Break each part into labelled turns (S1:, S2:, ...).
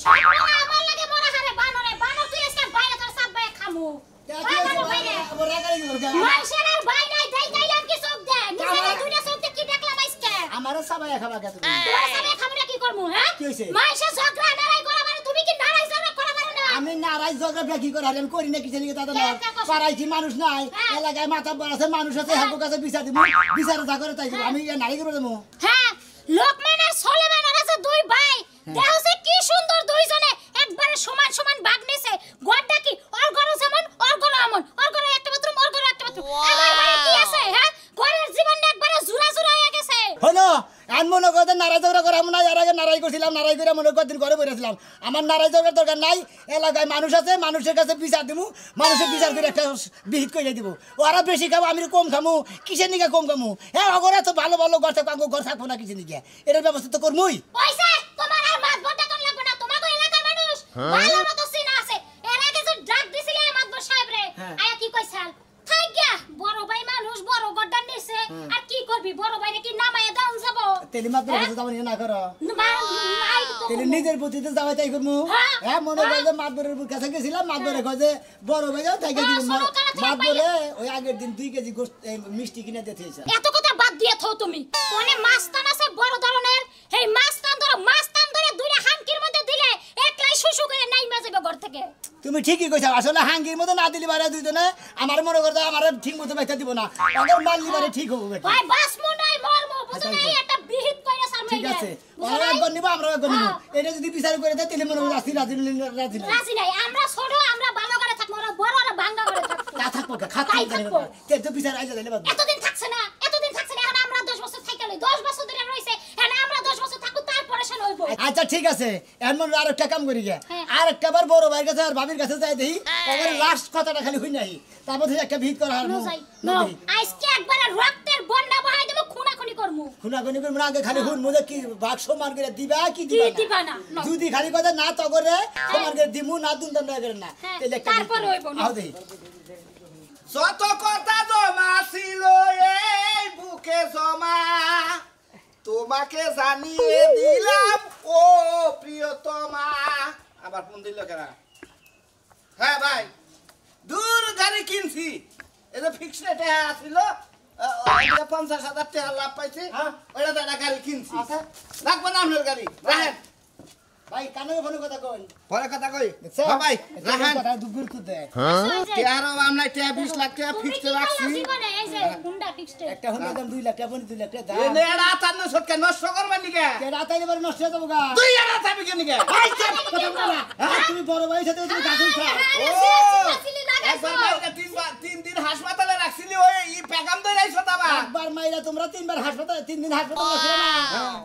S1: আমার লাগে মরা হারে বানরে বানর তুই এসে বাইরে তোর সব বাইরে খামু মাইশের আর ভাই নাই দেই গাইলাম কি সব দে নিজে দুইটা সব কি দেখলাম আজকে
S2: আমারে সবাই খাবা কে তুমি
S1: তোরা সবাই খামুরা কি করমু হ্যাঁ
S2: কি হইছে
S1: মাইশে ঝগড়া নারাই করা মানে তুমি কি নারাই ঝগড়া করা পারো না
S2: আমি নারাই ঝগড়া কি করে আমি করি না কিছু নিয়ে দাদা না পারাইছি মানুষ নাই এলাকায় মাথা বড় আছে মানুষ আছে হাগু কাছে বিচার দিব বিচারে যা করে তাই দিব আমি নারী করে দেবো
S1: হ্যাঁ লোকমান আর সুলেমান ওরা যে দুই ভাই দেখছে কি সুন্দর দুইজনে একবারে সমান সমান ভাগ নিছে গোটা কি ওর ঘর যেমন ওর ঘর এমন ওর ঘরে একটা বাথরুম ওর ঘরে একটা বাথরুম আমার ঘরে কি আছে হ্যাঁ ঘরের জীবন একবারে জুরা জুরা হয়ে গেছে
S2: হলো আন মনে করতে নারাই ঝগড়া করে আমরা এর আগে নারাই করছিলাম নারাই করে মনে করতেন ঘরে বসেছিলাম আমার নারাই ঝগড়ার দরকার নাই এলাকায় মানুষ আছে মানুষের কাছে বিচার দিব মানুষের বিচার করে একটা বিহিত করে দিব ওরা বেশি খাবো আমি কম খামু কিসের নিকে কম খামু হ্যাঁ অগরে তো ভালো ভালো ঘর থাকবো ঘর থাকবো না কিসের নিকে এটার ব্যবস্থা তো করমুই
S1: পয়সা তোমার আর মাত বটা কোন লাগবে না তোমাগো এলাকার মানুষ ভালো মতো চিনা আছে এর আগে যে ডাক দিছিলে মাতবর সাহেব রে আয়া কি কইছাল থাক গিয়া বড় ভাই মানুষ বড় গড্ডার নিছে আর কি করবি বড় ভাইরে কি নামায়া দাও যাব
S2: তেলি মাত বলে যাবো না করো তেলি নিজের প্রতি তো যাওয়াই তাই করমু হ্যাঁ মনে করে যে মাতবরের কাছে গেছিলাম মাতবরে কয় যে বড় ভাই যাও তাই গেছি মাতবরে ওই আগের দিন 2 কেজি মিষ্টি কিনে দিতেছে
S1: এত কথা বাদ দিয়ে থাও তুমি কোনে মাছতান আছে বড় ধরনের এই মাছতান ধরে দুইটা হাঙ্কির মধ্যে দিলে একলাই শুশু করে নাইমা যাবে ঘর থেকে
S2: তুমি ঠিকই কইছো আসলে হাঙ্গির মধ্যে না দিলি বারে দুইজনে আমার মনে করতে আমার ঠিক মতো বাইতে দিব না ওদের মারলি বারে ঠিক হবে বেটা
S1: ভাই বাসমু নাই মরমু বুঝো না একটা বিহিত কইরা সারমাই
S2: ঠিক আছে ওরা একবার নিব আমরা একবার নিব এটা যদি বিচার করে দেয় তাহলে মনে রাজি
S1: রাজি নাই আমরা ছোট আমরা ভালো করে থাকবো ওরা বড় ওরা ভাঙ্গা করে থাকবো
S2: তা থাকবো খাতা তো বিচার আইজা দিলে বাদ
S1: এতদিন থাকছে না এখন আমরা 10 বছর থাকি 10 বছর ধরে রইছে এখন আমরা 10 বছর থাকু তারপরে শান হইবো
S2: আচ্ছা ঠিক আছে এমন আরেকটা কাম করি গে আরেকটা বার বড় ভাইয়ের কাছে আর ভাবির কাছে যাই দেই ওর লাস্ট কথাটা খালি হই নাই তারপর থেকে একটা ভিত করা হলো আজকে
S1: একবার রক্তের বন্যা বহাই দেব খুনাখুনি করমু
S2: করমু আগে খালি হুন মুজে কি ভাগ সমান করে দিবা কি
S1: দিবা না
S2: যদি খালি কথা না তো করে সমান করে দিমু না দুন না করে না তাহলে একটা
S1: তারপর হইবো না
S2: আও দেই
S3: যত কথা জমা ছিল এই বুকে জমা তোমাকে জানিয়ে দিলাম ও প্রিয়তমা আবার ফোন দিল কেনা হ্যাঁ ভাই দূর গাড়ি কিনছি এটা ফিক্স রেটে আসছিল 50,000 টাকা লাভ পাইছি ওটা একটা গাড়ি কিনছি রাখবো না আপনার গাড়ি রাখেন
S2: ভাই কানে ফোন কথা কই
S3: পরে কথা কই হ্যাঁ ভাই রাখেন
S2: কথা দুগুর তো দে
S3: তেরো আমরা 20 লাখ টাকা ফিক্স রাখছি
S1: এই যে হুন্ডা ফিক্সড
S2: একটা হুন্ডা দাম 2 লাখ টাকা 2 লাখ টাকা দাম
S3: এনে রাতার না সটকে নষ্ট করবেন নিকে
S2: কে রাতাই এবারে নষ্ট হয়ে যাবো গা
S3: তুই আর রাতাবি কেন নিকে
S2: ভাই কথা বলা তুমি বড় ভাই সাথে তুমি গাছুন খা
S3: একবার মাইরা তিন দিন হাসপাতালে রাখছিলি ওই পেগাম দই রাইছো তাবা
S2: একবার মাইরা তোমরা তিনবার হাসপাতালে 3 দিন হাসপাতালে ছিল না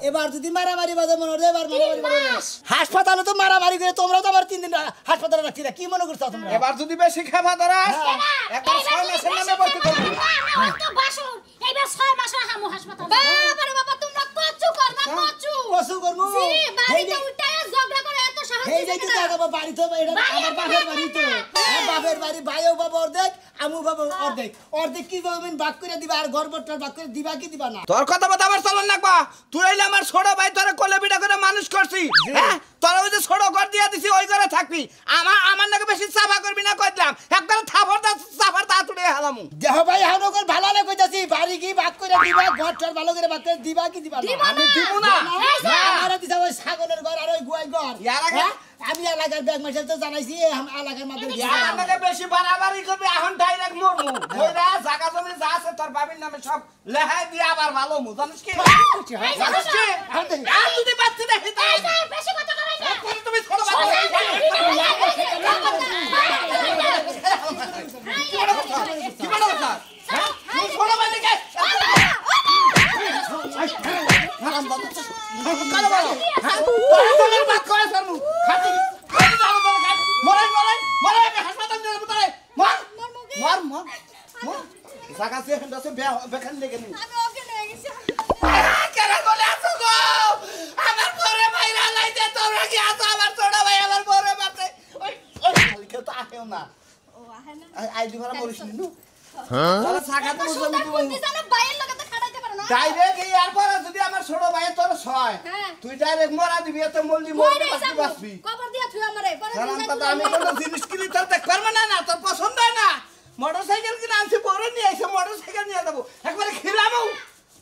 S2: এবার যদি মারামারি বাজে মনে হলে এবার মারামারি বাজে হাসপাতালে তো মারামারি করে তোমরা তো আবার 3 দিন হাসপাতালে রাখছিলা কি মনে করছো তোমরা
S3: এবার যদি বেশি খাবা ধরাস একবার 6 মাসের নামে ভর্তি করব
S1: ওই তো বাসন এইবার 6 মাস হামু হাসপাতাল বাবা বাবা তোমরা কচু করবা
S2: কচু করব
S1: জি বাড়িতে উঠায় ঝগড়া করে এত সাহস
S2: এই যে জায়গা বাড়ি তো এটা আমার বাপের বাড়ি তো বাপের বাড়ি ভাইও বাবা অর্ধেক আমু বাবা অর্ধেক কি বলবেন ভাগ করে দিবা আর ঘরবট্টার ভাগ করে দিবা কি দিবা না
S3: তোর কথা বলতে আবার চলন লাগবা তুই হইলে আমার ছোট ভাই তোরে কোলে বিটা করে মানুষ করছি হ্যাঁ তোরা ওই যে ছোট ঘর দিয়া দিছি ওই ঘরে থাকবি আমার নাকি বেশি চাপা করবি না কইলাম একবার চাপার তা তুলে হালামু
S2: দেহ ভাই হানো কর ভালো না কইতাছি বাড়ি কি ভাগ করে দিবা ঘরটার ভালো করে ভাগ করে দিবা কি দিবা না
S3: আমি দিব না
S2: আমারে দিছা ওই ছাগলের ঘর আর ওই গুয়াই ঘর আমি এলাকার ব্যাগ মাসে তো জানাইছি এলাকার মাধ্যমে
S3: আমার নাকি বেশি বাড়াবাড়ি করবি এখন ডাইরেক্ট মরমু ওইরা জায়গা জমি যা আছে তোর বাবির নামে সব লেহাই দিয়ে আবার ভালো মু জানিস কি জানিস কি আর যদি বাচ্চা দেখি তাই
S1: বেশি কথা করাই না
S3: তুমি ছোট বাচ্চা কি বড় কথা তুই ছোট বাচ্চাকে হারাম বাচ্চা কালো বলো তোর বাচ্চা করে সরমু খাতি মরে আমি হাসপাতাল নিয়ে যাবো তারে মর জায়গা সে হেন্দাসে বেখান লেগে নি
S1: আমি ওকে নিয়ে গেছি
S3: কেন বলে আসো গো আমার পরে মাইরা লাইতে তোরা কি আসো আমার ছোট ভাই আমার পরে মারতে ওই খালি কেউ তো আহেও না
S1: ও আহে না
S3: আই দিবারা মরিস নি হ্যাঁ তোরা সাগাতে বুঝলাম
S1: তুই জানো বাইয়ের লগে তো খাড়াইতে পারো না
S3: ডাইরেক্ট এই পরে যদি আমার ছোট ভাই তোর ছয় তুই ডাইরেক্ট মরা দিবি এত মলদি মরবি বাঁচবি
S1: কবর দিয়ে থুই আমারে পরে
S3: সালাম কথা আমি কোনো জিনিস কিনি তোর দেখ পারবে না তোর পছন্দ হয় না মোটরসাইকেল কিনে আনছি বড় নিয়ে এসে মোটরসাইকেল নিয়ে যাবো একবারে খিলামও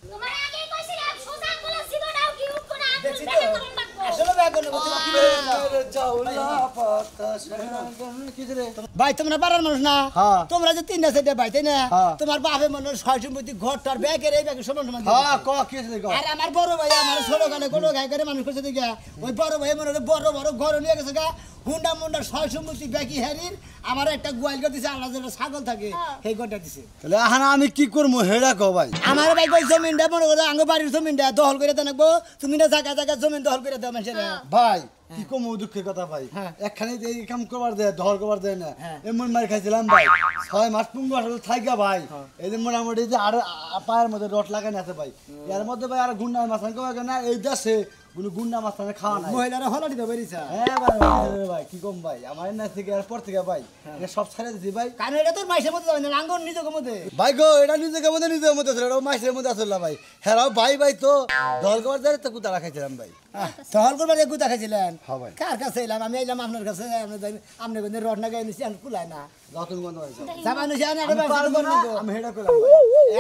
S1: তোমার আগেই কইছিলাম সোজা করে জীবনাও কি উঠবো না আগুন
S2: দেখছি
S1: দেখা
S2: তো
S1: করুন লাগবো
S2: আসলে ব্যাগ করবো তোমার কি বলে
S3: যাওলা বাতাস কি রে
S2: ভাই তোমরা পাড়ার মানুষ না
S3: হ্যাঁ।
S2: তোমরা যে তিনটা সেটে ভাই তাই না
S3: হ্যাঁ।
S2: তোমার বাপে মনে হয় ছয় সম্পত্তি ঘরটার ব্যাগের এই ব্যাগের সমান সমান
S3: হ্যাঁ ক কি রে ক
S2: আর আমার বড় ভাই আমার ছোট গানে কোনো গায়ে করে মানুষ করছে দিকে ওই বড় ভাই মনে হয় বড় বড় ঘর নিয়ে গেছে গা হুন্ডা মুন্ডা ছয় সম্পত্তি ব্যাগি হারির আমার একটা গোয়াল করে দিছে আল্লাহ যেটা ছাগল থাকে সেই ঘরটা দিছে
S3: তাহলে আহানা আমি কি করবো হেডা ক ভাই
S2: আমার ভাই কই জমিনটা মনে করো আঙ্গ বাড়ির জমিনটা দখল করে দেন তুমি না জায়গা জায়গা জমিন দখল করে দাও মানুষের
S3: ভাই কি কম দুঃখের কথা ভাই
S2: হ্যাঁ।
S3: একখানে এই কাম করবার দেয় দহল করবার দেয় না
S2: হ্যাঁ।
S3: এমন মার খাইছিলাম ভাই 6 মাস 15 মাস হলো থাইকা ভাই এই যে মোটামুটি যে আর পায়ের মধ্যে রট লাগানো আছে ভাই এর মধ্যে ভাই আর গুন্ডা মাছান কবে না এই দেশে কোনো গুন্ডা মাছানে খাওয়া নাই
S2: মহিলারা হলা দিতে পারিছা
S3: হ্যাঁ ভাই কি কম ভাই আমার না থেকে আর পর থেকে ভাই এটা সব ছেড়ে দিছি ভাই
S2: কারণ এটা তোর মাইসের মধ্যে যাবে না আঙ্গন নিজের মধ্যে
S3: ভাই গো এটা নিজের মধ্যে ছিল এটা মাছের মধ্যে আসলে ভাই হ্যাঁ ভাই তো দহল করবার দেয় তো কুতা রাখাইছিলাম ভাই
S2: দখল করবার যে গুতা খাইছিলেন
S3: হ্যাঁ ভাই।
S2: কার কাছে এলাম আমি এলাম আপনার কাছে আপনি কিন্তু রড না গাই নিছি আমি কুলাই না
S3: যতন গন্ধ হয়েছে
S2: জামা নিছি আমি এটা
S3: আমি
S2: ব্যবস্থা
S3: পারবো
S2: করুন
S3: না
S2: লাগবো
S3: আমি হেডা করলাম ভাই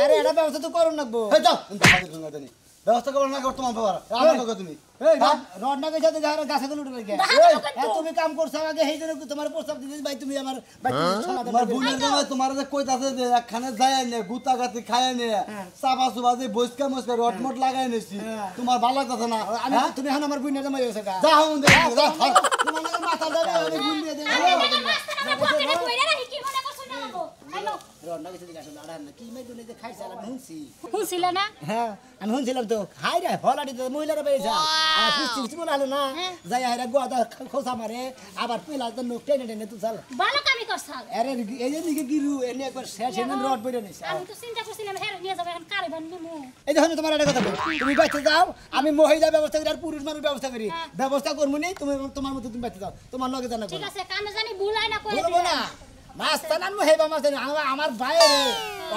S2: আরে এটা ব্যবস্থা তো করুন লাগবো
S3: এই যাও ব্যবস্থা করবো না কর তোমার বাবার আমার কাছে তুমি
S2: এই রড না গাইছা তো গাছে তো লুটে লাগে তুমি কাম করছো আগে সেই জন্য তোমার প্রস্তাব দিয়েছি ভাই তুমি আমার ভাই সমাধান
S3: তোমার
S2: করে
S3: বোনের জামাই তোমার যে কইতাছে যে একখানে যায় নে গুতা গাতি খায় নে চাপা চুপা যে বইসকা মস্কা রটমট লাগাই নেছি তোমার ভালো লাগতাছে না
S2: আমি তুমি এখন আমার বুইনা জামাই হইছে গা
S3: যা হুন দেখি যা
S2: তোমার লাগে মাথা দাও আমি বুইন দিয়ে দেব
S1: রাস্তাটা পকেটে কইরা রাখি কি মনে করছ না বাবু হ্যালো
S2: রড না গাইছা গাছে লাড়ান না কি মাই দুনে যে খাইছে আমি শুনছি
S1: হুঁছিল না
S2: হ্যাঁ আমি শুনছিলাম তো হাই রে হলাডি তো মহিলারা বেরিয়েছে আর পিস্তি বলে হলো না যাই হাইরা গোয়াদা খোসা মারে আবার পিলা তো নোক টেনে টেনে তুই চাল
S1: ভালো কামই করছাল
S2: আরে এই যে দিকে গিরু এনে একবার শেষ এনে রড বেরিয়ে নিছে
S1: আমি তো চিন্তা করছিলাম হেরে নিয়ে যাবে এখন কারে বানবি মু
S2: এই দেখুন তোমার একটা কথা বলি। তুমি বাইতে যাও আমি মহিলা ব্যবস্থা করি আর পুরুষ মানুষ ব্যবস্থা করি ব্যবস্থা করবো নি তুমি তোমার মতো তুমি বাইতে যাও তোমার লগে জানা
S1: ঠিক আছে কামে জানি ভুলাই না কই
S2: বলবো না মাস্তান আমি হেবা মাস্তান আমার বাইরে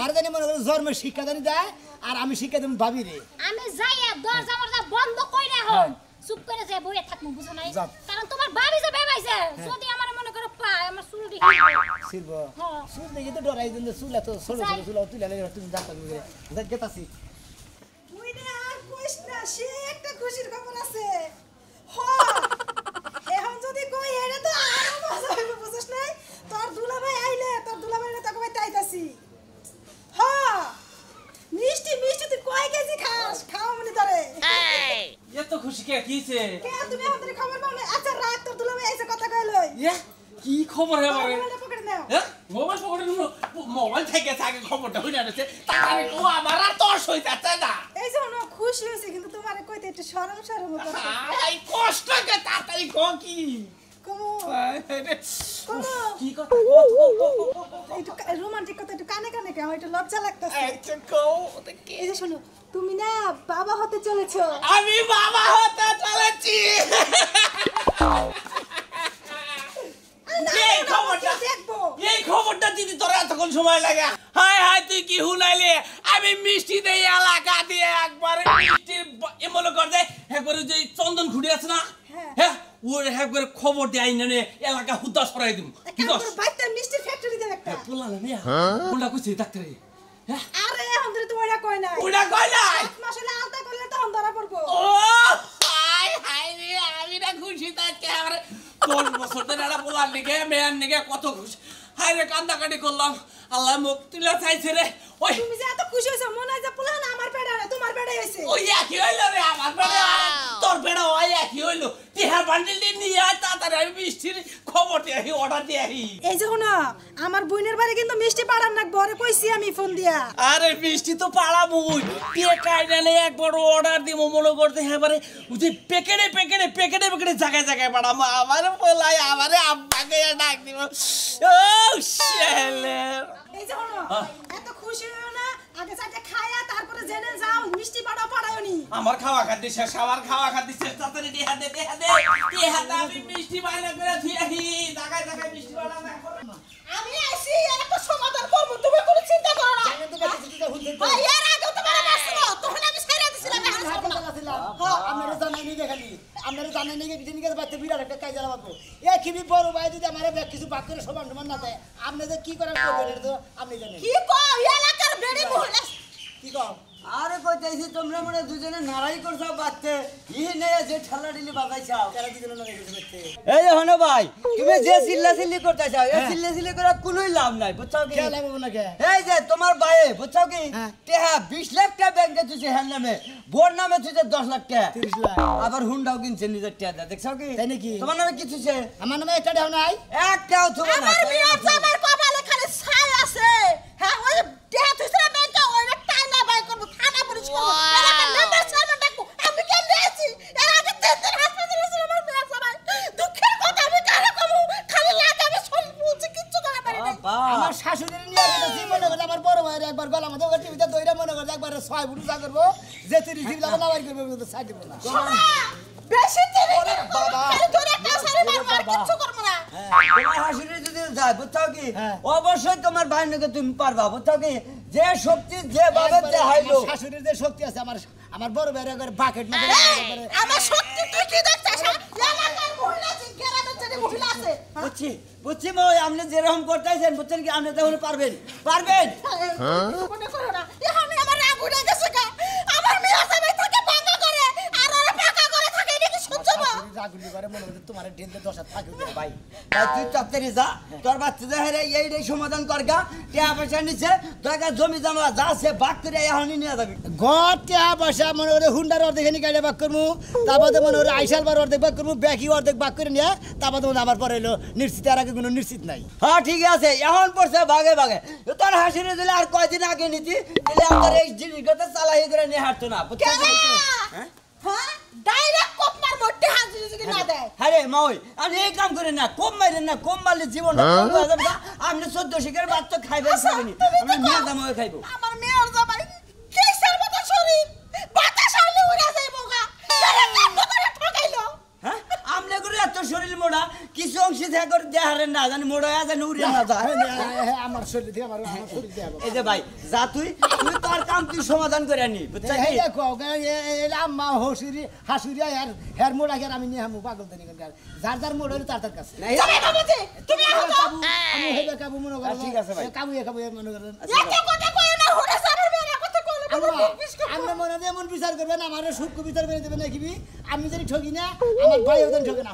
S2: আর জানি মনে করো জন্মের শিক্ষা জানি দেয় আর আমি শিক্ষা তুমি ভাবি রে
S1: আমি যাইয়া দরজা মরজা বন্ধ কইরা হন চুপ করে যাই বইয়া থাকমু বুঝো নাই
S2: যাও।
S1: কারণ তোমার ভাবি যে বেবাইছে যদি আমার মনে করো পায় আমার চুলটি
S2: শিল্প
S1: হ্যাঁ
S2: চুল দেখি তো ডরাই দিন চুল এত ছোট ছোট চুল তুলে তুমি জানতা করে যাই গেতাছি
S4: তুই না আর কইস না সে একটা খুশির খবর আছে হ এখন যদি কই এরে তো আরো মজা হইবে বুঝছ নাই তোর দুলাভাই আইলে তোর দুলাভাইরে তো কই তাইতাছি হ মিষ্টি মিষ্টি তুই কয় কেজি খাস খাও মনে ধরে
S5: এত খুশি কে কিছে
S4: কে তুমি আমাদের খবর পাও না আচ্ছা রাত তোর দুলাভাই আইছে কথা কইলই
S5: এ কি খবর হে বারে
S4: মোবাইলটা পকেটে নাও
S5: মোবাইল পকেটে নিলো মোবাইল থেকে থাকে খবরটা হইনা আছে তাহলে ও আমার আর তোর সই যাচ্ছে না
S4: এই যে ওনো খুশি হইছে কিন্তু তোমারে কইতে একটু শরম শরম করছে
S5: আই কষ্ট কে তাড়াতাড়ি কো কি
S4: কমো কমো
S5: কি কথা
S4: একটু রোমান্টিক কথা একটু কানে কানে কে আমার একটু লজ্জা লাগতেছে
S5: আচ্ছা কো কি
S4: এই যে শোনো তুমি না বাবা হতে চলেছো
S5: আমি বাবা হতে চলেছি এই খবরটা
S4: দেখবো
S5: এই খবরটা দিদি তোর এতক্ষণ সময় লাগে হাই হাই তুই কি হুনাইলে আমি মিষ্টি দেই এলাকা দিয়ে একবার মিষ্টি এমন কর দে একবার যে চন্দন খুঁড়ি আছে না হ্যাঁ ওর একবার খবর দেয় না এলাকা হুদা সরাই দিব কি
S4: কাপড়
S5: কস
S4: বাইতে মিষ্টি ফ্যাক্টরি দেব একটা
S5: পোলা না মিয়া পোলা কইছে ডাক্তারে হ্যাঁ
S4: আরে এখন ধরে তো ওইটা কই নাই
S5: ওটা কই নাই
S4: 7 মাস হলে আলতা করলে তখন ধরা পড়বো
S5: ও হাই হাই রে আমি না খুশি তাকে আমার 10 বছর ধরে একটা পোলার নিকে মেয়ার নিকে কত খুশি হাই রে কান্দাকাটি করলাম আল্লাহ মুখ তুলে চাইছে রে ওই
S4: তুমি যে এত খুশি হইছো মনে হয় যে পোলা না আমার পেটে না তোমার পেটে হইছে
S5: ওই একই হইলো রে আমার বেড়ে তোর বেড়ে ওই একই হইলো টিহার বান্ডিল দিয়ে নিয়ে আয় তাড়াতাড়ি আমি মিষ্টির খবর দিয়ে আহি অর্ডার দিয়ে আহি
S4: এই যে শোনো আমার বোনের বাড়ি কিন্তু মিষ্টি পাড়ার না বড় কইছি আমি ফোন দিয়া
S5: আরে মিষ্টি তো পাড়াবই টিয়া কাইনা নেই এক বড় অর্ডার দিব মনে করতে হ্যাঁ বারে ওই যে প্যাকেটে প্যাকেটে প্যাকেটে প্যাকেটে জায়গায় জায়গায় পাঠাবো আমার বলাই আমারে আব্বাকে ডাক দিব ও শেলের
S4: এই যে শোনো এত খুশি হইও না আগে চারটা খায়া তারপরে জেনে যাও মিষ্টি পাড়া পাড়ায়নি
S5: আমার খাওয়া খাদ্য শেষ আমার খাওয়া খাদ্য শেষ তাড়াতাড়ি দেহা দে আমি মিষ্টি বায়না করে ধুই আহি জায়গায় জায়গায় মিষ্টি বায়না করে
S4: আমি আইছি এর একটা সমাধান করব তুমি কোনো চিন্তা করো না ভাই এর আগে তোমার বাসলো তখন আমি ছেড়ে দিছিলাম
S2: আপনারা জানাই নি খালি আপনারা জানেন নাকি কিছু নিকে বাচ্চা বিরাট একটা কাজ জ্বালাবো এ কি বড় ভাই যদি আমার ব্যাগ কিছু বাদ করে সমান সমান না দেয় আপনি যে কি করার করবেন এটা তো আপনি জানেন
S4: কি কও এলাকার বেড়ি মহিলা
S2: কি কও
S6: আরে কইতেছি তোমরা মনে দুজনে নারাই করছো বাচ্চা ই নেই যে ঠাল্লা ডিলি বাজাইছাও
S2: কেন দিদিন না রেখে দিতে
S6: এই হনো ভাই তুমি যে চিল্লা চিল্লি করতেছাও এই চিল্লা চিল্লি করে কোনোই লাভ নাই বুঝছো কি
S2: কে লাগবে না কে
S6: এই যে তোমার ভাই বুঝছো কি
S2: হ্যাঁ।
S6: টেহা 20 লাখ টাকা ব্যাংকে তুই হ্যাঁ নামে বোর নামে তুই 10 লাখ টাকা
S2: 30 লাখ
S6: আবার হুন্ডাও কিনছে নিজের টাকা দেখছো কি
S2: তাই নাকি?
S6: তোমার নামে কি তুইছে
S2: আমার নামে একটা দেও নাই
S6: একটাও থুবে না
S4: আমার মেয়ের জামার কপালে খালি ছাই আছে হ্যাঁ ওই দেহ তুইরা ব্যাংকে ওইটা টাইনা বাই করব থানা পুলিশ করব এলাকার মেম্বার চেয়ারম্যান ডাকবো আমি কেন দিয়েছি এর আগে 3 দিন হাসপাতালে ছিল আমার মেয়ের জামাই দুঃখের কথা আমি কারে কমু খালি লাগে আমি শরীর বুঝছি কিচ্ছু করা পারি না
S2: আমার শাশুড়ির নিয়ে গেছি মনে করে আমার বড় ভাইয়ের একবার গলা মধ্যে টিভিতে দইরা মনে করে একবার 6 ফুট যা করবো যে 30 দিন লাগা নামাই করবে তো ছাড় দিব না
S4: বেশি দিন
S2: বাবা।
S4: খালি ধরে একটা সারি মারবো আর কিচ্ছু করব না
S6: তোমার হাসিরে যদি যায় বুঝছো কি
S2: হ্যাঁ।
S6: অবশ্যই তোমার ভাই নাকি তুমি পারবা বুঝছো কি যে শক্তি যে ভাবে দেখাইলো
S2: আমার শাশুড়ির যে শক্তি আছে আমার বড় ভাইয়ের একবার বাকেট না
S4: আমার সত্যি তুই কি দেখছিস এলাকার মহিলা যে গ্রামের যে মহিলা আছে
S6: বুঝছি বুঝছি মই আপনি যেরকম করতেছেন বুঝছেন কি আপনি তাহলে পারবেন পারবেন
S4: মনে করো না এখন আমার রাগ উঠে গেছে গা আমার মেয়ে আছে থাকে ভাঙা করে আর ওরা পাকা করে থাকে এটা কি সহ্য না
S2: রাগুলি করে মনে হচ্ছে তোমার ঢেলতে দশা থাকবে
S6: ভাই তুই তাড়াতাড়ি যা তোর বাচ্চা দেখে এই সমাধান করগা টাকা পয়সা নিচ্ছে তোর জমি জমা যা সে ভাগ করে এখনই নিয়ে যাবি
S2: গড় পয়সা মনে করে হুন্ডার অর্ধেক এনে গাড়ি বাক করবো তারপরে মনে করে আইসাল বার অর্ধেক বাক করবো ব্যাকি অর্ধেক বাক করে নিয়ে তারপরে মনে আবার পরে এলো নিশ্চিত আর আগে কোনো নিশ্চিত নাই
S6: হ্যাঁ ঠিক আছে এখন পড়ছে ভাগে ভাগে তোর হাসিরে দিলে আর কয়দিন আগে নিতি তাহলে আমার এই জিনিসটা চালাই করে নিয়ে হাঁটতো না বুঝছেন হ্যাঁ
S4: হ্যাঁ ডাইরেক্ট কপমার মোটে হাজির যদি না দেয়
S6: আরে মাওই আপনি এই কাম করেন না কম মারেন না কম মারলে জীবনটা কম হয়ে যাবে না। আপনি 14 শিকার ভাত তো খাইবেন খাবেনি আপনি মেয়ে দামও খাইবো
S4: আমার মেয়ের জামাই কেসের মতো শরীর বাতাস আইলে উড়ে যাইবো গা আরে কান্ড করে ঠকাইলো
S6: হ্যাঁ আমলে করে এত শরীর মোড়া কিছু অংশ থেকে করে দেহারেন না জানি মোড়া জানি উড়ে না যায়
S2: আমার শরীর দিয়ে আমার শরীর দিয়ে
S6: এই যে ভাই যা তুই তোর কাম তুই সমাধান করে নি বুঝছিস কি
S2: দেখো আম্মা হসুরি হাসুরি আর হের মোড়া গের আমি নিয়ে হামু পাগল দেনি যার যার মোড় হলে তার তার কাছে
S4: জামাই বাবাজি তুমি আহো তো
S2: আমি হেবে কাবু মনে করো
S6: ঠিক আছে ভাই।
S2: কাবু মনে করেন
S4: এত কথা কই না ওরে সামনে মেয়েরা কথা কইলো
S2: আমরা মনে হয় এমন বিচার করবেন আমার সূক্ষ্ম বিচার করে দেবেন নাকি আমি যদি ঠকি না আমার ভাই ওদের ঠকে না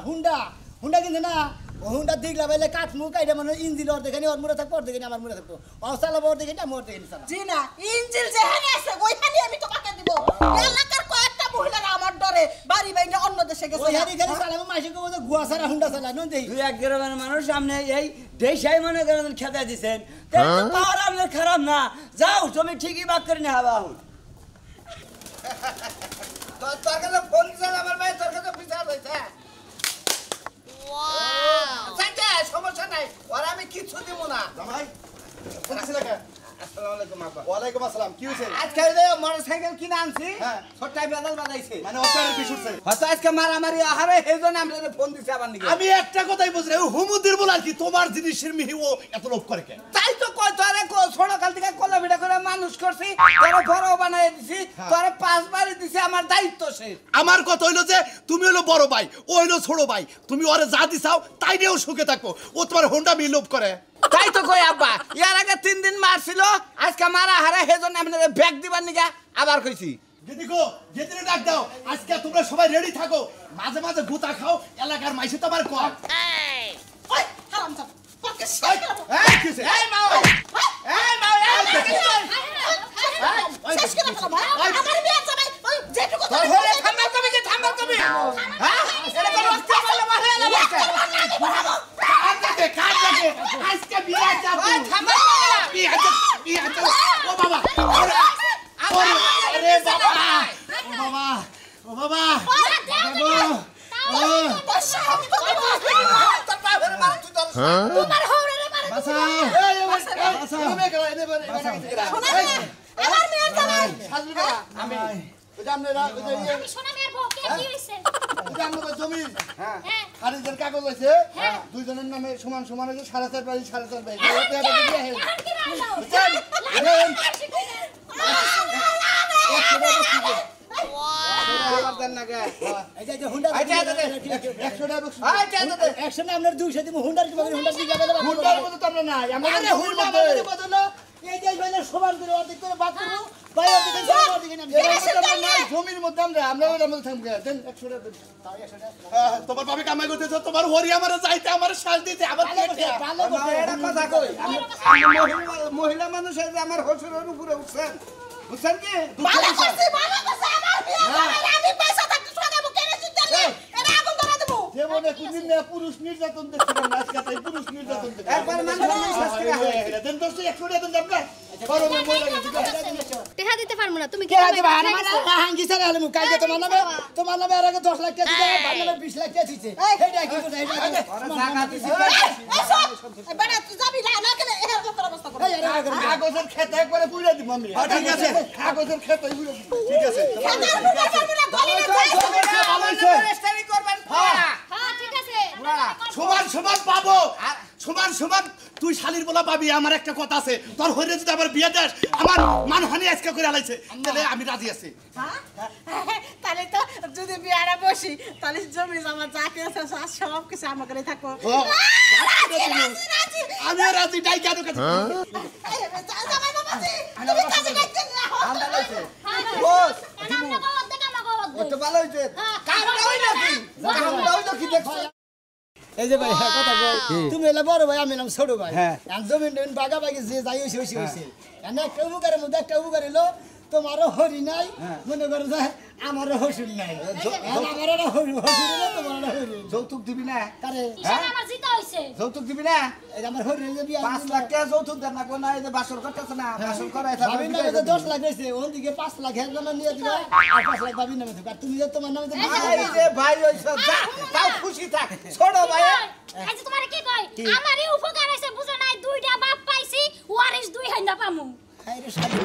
S2: হুন্ডা কিন্তু না ও হুন্ডা দিক লাগাইলে কাঠ মুখ এটা মানে ইঞ্জিন ওর দেখেনি ওর মুড়ে থাকবো ওর দেখেনি আমার মুড়ে থাকবো অসালাবো ওর দেখেনি আমার ওর দেখেনি সালা
S4: জি না ইঞ্জিল যেখানে আছে ওইখানে আমি তোমাকে দিব এলাকার কয়েকটা মহিলারা আমার ডরে বাড়ি বাইরে অন্য দেশে গেছে
S2: ওই হারি খালি চালাবো মাসিকে বলতে গুয়া সারা হুন্ডা চালা নুন দেই
S6: তুই এক গ্রামের মানুষ সামনে এই দেশাই মনে করেন খেতে দিছেন পাওয়ার আপনার খারাপ না যাও তুমি ঠিকই বাক করে নে হাবা হুন
S3: তোর কাছে ফোন দিছেন আমার ভাই তোর কাছে বিচার হইছে সমস্যা নাই ওরা আমি কিছু দিব না
S7: জামাই ফোন দিছিলে কে
S3: আসসালামু আলাইকুম আব্বা
S7: ওয়ালাইকুম আসসালাম কি হইছে
S3: আজকে যে মোটরসাইকেল কিনে আনছি
S7: হ্যাঁ।
S3: ছোট্টাই বেদাল বাজাইছে
S7: মানে অচারের বিষ উঠছে
S3: হয়তো আজকে মারামারি আহারে সেইজন্য আমরা ফোন দিছি আবার নাকি
S7: আমি একটা কথাই বুঝি না হুমুদের বল আর কি তোমার জিনিসের মিহি ও এত লোভ করে কে
S3: তাই তো কই তোরে ছোট কাল থেকে কলা ভিড়া করে মানুষ করছি তোরে বড় বানাই দিছি তোরে 5 বাড়ি দিছি আমার দায়িত্ব শেষ
S7: আমার কথা হইলো যে তুমি হলো বড় ভাই ও হইলো ছোট ভাই তুমি ওরে যা দিছাও তাই নিয়েও সুখে থাকো ও তোমার হোন্ডা মি লোভ করে
S3: তাই তো কই আব্বা ইয়ার আগে 3 দিন মারছিল আজকে মারা হারে সেজন্য আপনারা ব্যাগ দিবার নিগা আবার কইছি
S7: দিদিগো যেদিনে ডাক দাও আজকে তোমরা সবাই রেডি থাকো মাঝে মাঝে গুতা খাও এলাকার মাইসে তো আমার কম
S4: ওই হারামজাদা তোকে শেষ করব
S7: এই কিছে
S3: এই মাও এই মাও
S4: শেষ করে ফেলব আমার মেয়ের জামাই ওই যেটুকু
S3: তোর হলে থাম্বা কবি কি থাম্বা কবি হ্যাঁ এটা কোন অস্ত্র বলে মারে না
S7: কাজ লাগে আজকে বিয়ে যাব
S3: ওই থাম্বা
S7: বিয়ে যাব ও বাবা আরে বাবা ও বাবা
S4: তোমার হৌরে মারে
S7: বাসা
S4: আমার মেয়ের জামাই
S1: আমি সোনা মেয়ের বউ কে কি হইছে
S7: জমি
S1: হ্যাঁ
S7: খারিজের কাগজ আছে দুইজনের নামে সমান সমান আছে 4.5 বাড়ি 4.5 বাড়ি
S1: এখন কি রাইলো
S3: আবার দেন না গে
S2: এই যে হুন্ডা
S3: আচ্ছা, আচ্ছা,
S2: 100 টাকা বকশিশ।
S3: আচ্ছা, আচ্ছা।
S2: 100 না আপনার 200 দিব হুন্ডার কি বলেন হুন্ডার কি যাবে না
S7: হুন্ডার মতো তো আমরা নাই আমরা
S2: আরে হুন্ডা বলে বদলো এই যে ভাই সমান করে অর্ধেক করে ভাগ করব ভাই অর্ধেক করে অর্ধেক না
S7: জমির মধ্যে আমরা ওর মধ্যে থামবে দেন 100 টাকা দেন। তোমার বাবা কামাই করতেছ তোমার হরি আমার যাইতে আমার শ্বাস দিতে আবার পেটে
S2: ভালো
S3: না,
S2: করে
S3: এটা কথা কই আমি মহিলা মানুষ এই যে আমার হসুরের উপরে উঠছেন বুঝছেন কি
S4: ভালো করছি আমার বিয়ে করে আমি পয়সা থাকতে সঙ্গে মুখে রেজিস্টার দিই এটা আগুন ধরে দেব
S7: জীবনে কোনদিন না পুরুষ নির্যাতন দেখছিলাম না আজকে তাই পুরুষ নির্যাতন দেখছি
S3: একবার মানুষ শাস্তি হয়
S7: দেন দোস্ত 100 টাকা দেন আপনারা বড় মহিলা
S1: টেহা দিতে পারবো না তুমি
S2: কে আছে ভাই আমার হাঙ্গি স্যার আলমু কাজে তোমার নামে আর আগে 10 লাখ টাকা দিতে ভাই নামে 20 লাখ টাকা দিতে এইটা কি কথা এইটা
S3: ওরে জায়গা দিছি
S4: এই বাড়া তুই যাবি না না গেলে এর মতো অবস্থা করব
S7: কাগজের খেতে একবারে পুড়ে দিব আমি ঠিক আছে কাগজের খেতে পুড়ে দিব ঠিক আছে
S3: ভালো হইছে রেজিস্ট্রি করবেন
S1: হ্যাঁ ঠিক আছে
S7: সমান সমান পাবো সমান সমান তুই শালির বলা পাবি আমার একটা কথা আছে তোর হইরে যদি আমার বিয়ে দেস আমার মানহানি আজকে করে আলাইছে তাহলে আমি রাজি আছি
S4: তাহলে তো যদি বিয়ারে বসি তাহলে জমি জমা যা কিছু আছে সব কিছু আমার কাছে থাকো
S7: আমি রাজি তাই কেন কাছে
S4: জামাই বাবাজি তুমি কাজে করতে না
S3: আন্দা লইছে
S1: বস আমরা গাওয়াত দেখা মা গাওয়াত
S3: কত ভালো হইছে কামটা হইলো কি কামটা হইলো কি দেখছো
S2: এই যে ভাই কথা কই তুমি এলা বড় ভাই আমি নাম ছোট ভাই আমি জমিন টমিন বাগা বাগি যে যাই হইছে এনে একটা উপকারের মধ্যে একটা উপকার এলো তোমারও হরি নাই মনে করো যে আমারও হসুর নাই আমারও হসুর না তোমারও হরি
S3: যৌতুক দিবি না
S2: তারে
S1: ঈশান আমার জিতা হইছে
S3: যৌতুক দিবি না
S2: এই আমার হরি যে বিয়া
S3: 5 লাখ টাকা যৌতুক দেন না কোন এই যে বাসর করতেছ না বাসর করাই
S2: ভাবির নামে তো 10 লাখ হইছে ওন দিকে 5 লাখ একজন নিয়ে দিবা আর 5 লাখ ভাবির নামে থাকবে আর তুমি যে তোমার নামে
S3: এই যে ভাই হইছ যা তাও খুশি থাক ছোট ভাই
S1: এই যে তোমারে কি কই আমারই উপকার হইছে বুঝো নাই দুইটা বাপ পাইছি ওয়ারিস দুই হাইন্দা পামু
S2: খাইরে সাথে